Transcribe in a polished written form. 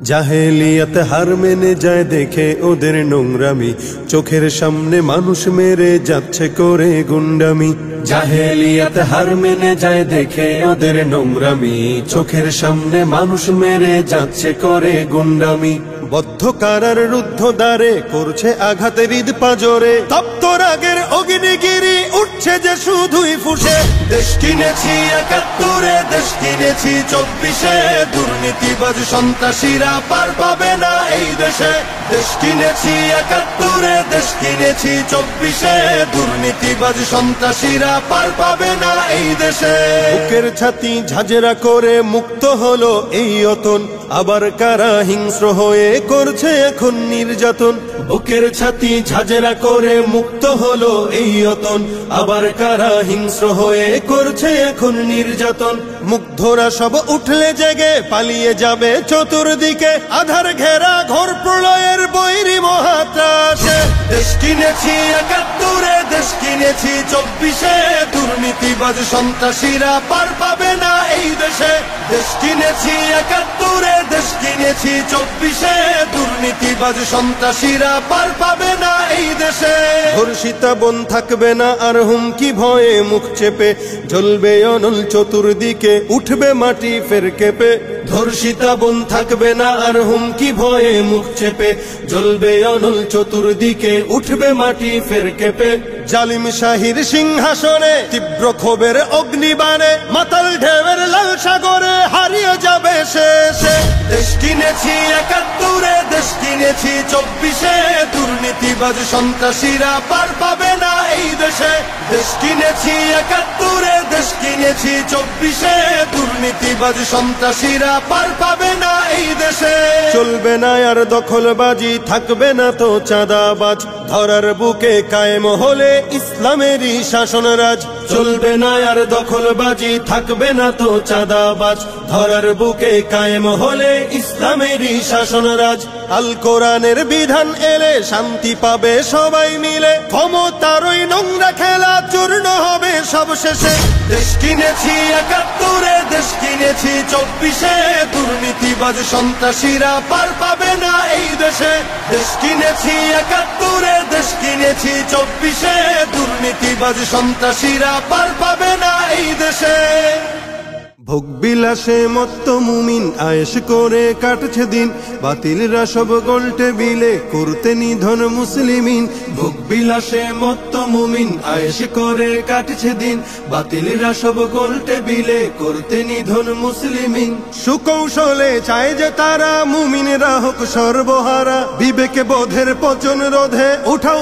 জাহেলিয়াত হার মেনে যায় দেখে ওদের নোংরামি, চোখের সামনে মানুষ মেরে যাচ্ছে করে গুন্ডামি। জাহেলিয়াত হার মেনে যায় দেখে ওদের নোংরামি, চোখের সামনে মানুষ মেরে যাচ্ছে করে গুন্ডামি। বদ্ধ কারার রুদ্ধ দ্বারে করছে আঘাতের ঈদ পাজরে, তপ্ত রাগের অগ্নিগিরি উঠছে যে শুধুই ফুসে। দেশ কিনেছি ৭১, দেশ কিনেছি ২৪, দুর্নীতিবাজ সন্ত্রাসীরা পার পাবে না এই দেশে। দেশ কিনেছি ৭১, দেশ কিনেছি ২৪, দুর্নীতিবাজ সন্ত্রাসীরা পার পাবে না এই দেশে। বুকের ছাতি ঝাঁঝরা করে মুক্ত হলো এই অতন, আবার কারা হিংস্র হয়ে করছে এখন নির্যাতন। বুকের ছাতি ঝাঁঝরা করে মুক্ত হলো এই অতন, আবার কারা হিংস্র হয়ে করছে এখন নির্যাতন। মুগ্ধরা সব উঠলে জেগে পালিয়ে যাবে চতুর্দিকে, আধার ঘেরা ঘোর প্রলয়ের বৈরী মহাত্রাসে। দেশ কিনেছি ৭১, দেশ কিনেছি ২৪, দুর্নীতিবাজ সন্ত্রাসীরা পার পাবে না এই দেশে। দেশ কিনেছি ৭১, দেশ কিনেছি ২৪, দুর্নীতিবাজ সন্ত্রাসীরা পার পাবে না এই দেশে। ধর্ষিতা বোন থাকবে না আর হুমকি ভয়ে মুখ চেপে, জ্বলবে অনল চতুর্দিকে উঠবে মাটি ফের কেঁপে। ধর্ষিতা বোন থাকবে না আর হুমকি ভয়ে মুখ চেপে, জ্বলবে অনল চতুর্দিকে উঠবে মাটি ফের কেঁপে। জালিম শাহীর সিংহাসনে তীব্র ক্ষোভের অগ্নিবাণে, মাতাল ঢেউয়ের লাল সাগরে হারিয়ে যাবে শেষে। দেশ কিনেছি ৭১, দেশ কিনেছি ২৪, দুর্নীতিবাজ সন্ত্রাসীরা পার পাবে না এই দেশে। দেশ কিনেছি ৭১, দেশ কিনেছি ২৪, দুর্নীতিবাজ সন্ত্রাসীরা পার পাবে না এই দেশে। চলবে না আর দখলবাজি, থাকবে না তো চাঁদাবাজ, ধরার বুকে কায়েম হলে ইসলামেরই শাসনরাজ। চলবে না আর দখলবাজি, থাকবে না তো চাঁদাবাজ, ধরার বুকে কায়েম হলে ইসলামেরই শাসনরাজ। আল কোরআনের বিধান এলে শান্তি পাবে সবাই মিলে, ক্ষমতার ওই নোংরা খেলা চূর্ণ হবে সব শেষে। দেশ কিনেছি ৭১, দেশ কিনেছি ২৪, দুর্নীতিবাজ সন্ত্রাসীরা পার পাবে না এই দেশে। দেশ কিনেছি ৭১, দেশ কিনেছি ২৪, দুর্নীতিবাজ সন্ত্রাসীরা পার পাবে না এই দেশে। ভোগ বিলাসে মত্ত মুমিন আয়েশ করে কাটছে দিন, বাতিলরা সব গোলটে বিলে করতে নিধন মুসলিমিন। ভোগ বিলাসে মত্ত মুমিন আয়েশ করে কাটছে দিন, বাতিলরা সব গোলটে বিলে করতে নিধন মুসলিমিন। সুকৌশলে চায় যে তারা মুমিনরা হোক সর্বহারা, বিবেকে বোধের পচন রোধে উঠাও